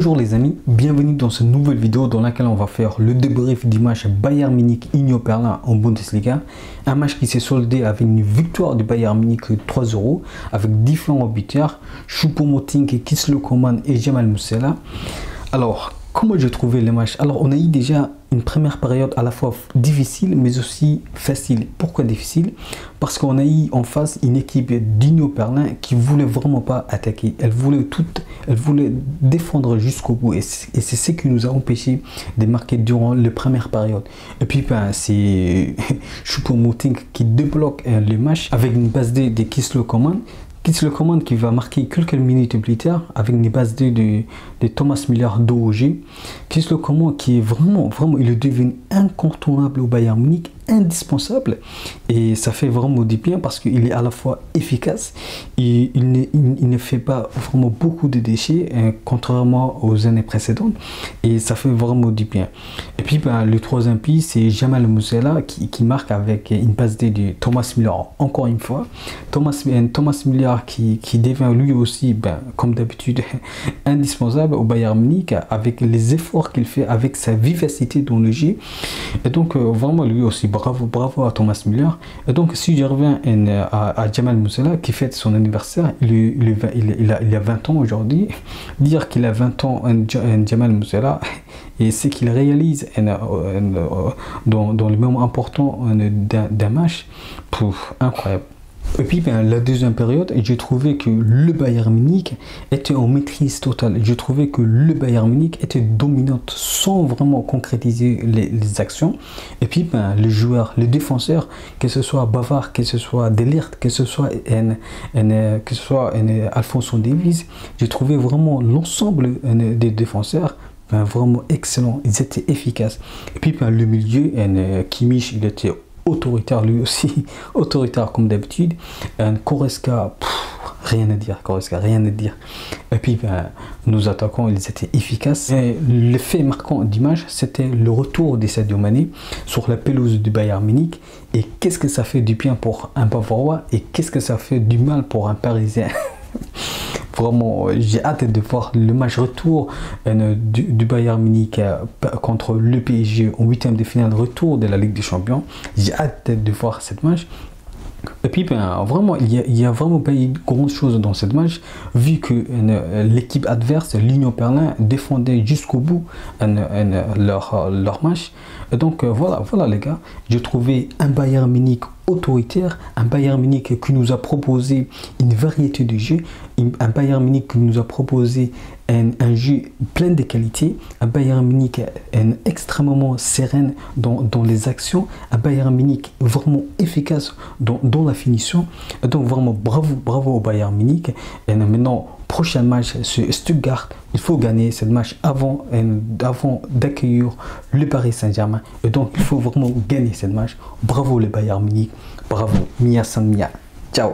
Bonjour les amis, bienvenue dans cette nouvelle vidéo dans laquelle on va faire le débrief du match Bayern Munich Union Berlin en Bundesliga. Un match qui s'est soldé avec une victoire du Bayern Munich 3-0 avec différents buteurs, Choupo-Moting, Kingsley Coman et Jamal Musiala. Alors, comment j'ai trouvé le match? Alors, on a eu déjà une première période à la fois difficile mais aussi facile. Pourquoi difficile? Parce qu'on a eu en face une équipe d'Union Berlin qui voulait vraiment pas attaquer. Elle voulait défendre jusqu'au bout et c'est ce qui nous a empêché de marquer durant la première période. Et puis c'est Choupo-Moting qui débloque le match avec une base de Kingsley Coman. Kingsley Coman qui va marquer quelques minutes plus tard avec une base de Thomas Müller d'OG. Kingsley Coman qui est vraiment, il est devenu incontournable au Bayern Munich, indispensable, et ça fait vraiment du bien parce qu'il est à la fois efficace et il ne fait pas vraiment beaucoup de déchets contrairement aux années précédentes, et ça fait vraiment du bien. Et puis le troisième pied, c'est Jamal Musiala qui marque avec une passe de Thomas Müller encore une fois. Thomas Müller qui devient lui aussi comme d'habitude indispensable au Bayern Munich avec les efforts qu'il fait, avec sa vivacité dans le jeu, et donc vraiment lui aussi bravo à Thomas Müller. Et donc si je reviens à Jamal Musiala qui fête son anniversaire, il a 20 ans aujourd'hui. Dire qu'il a 20 ans Jamal Musiala et ce qu'il réalise dans le moment important d'un match, incroyable. Et puis la deuxième période, j'ai trouvé que le Bayern Munich était en maîtrise totale. J'ai trouvé que le Bayern Munich était dominante sans vraiment concrétiser les actions. Et puis les joueurs, les défenseurs, que ce soit Bavard, que ce soit De Ligt, que ce soit Alphonso Davies, j'ai trouvé vraiment l'ensemble des défenseurs vraiment excellent. Ils étaient efficaces. Et puis le milieu, Kimmich, il était autoritaire lui aussi, autoritaire comme d'habitude. Goretzka, rien à dire, rien à dire. Et puis nos attaquants, ils étaient efficaces. Et le fait marquant du match, c'était le retour de Sadio Mané sur la pelouse du Bayern Munich. Et qu'est-ce que ça fait du bien pour un Bavarois et qu'est-ce que ça fait du mal pour un Parisien. Vraiment, j'ai hâte de voir le match retour du Bayern Munich contre le PSG en 8e de finale retour de la Ligue des Champions. J'ai hâte de voir cette match. Et puis vraiment, il y a vraiment pas eu grand chose dans cette match, vu que l'équipe adverse, l'Union Berlin, défendait jusqu'au bout leur match. Et donc voilà les gars, j'ai trouvé un Bayern Munich autoritaire, un Bayern Munich qui nous a proposé une variété de jeux, un Bayern Munich qui nous a proposé un jeu plein de qualité, un Bayern Munich extrêmement serein dans les actions, un Bayern Munich vraiment efficace dans la finition. Et donc vraiment bravo au Bayern Munich. Et maintenant, prochain match, c'est Stuttgart. Il faut gagner ce match avant d'accueillir le Paris Saint-Germain. Et donc il faut vraiment gagner ce match. Bravo le Bayern Munich, bravo, Mia San Mia. Ciao.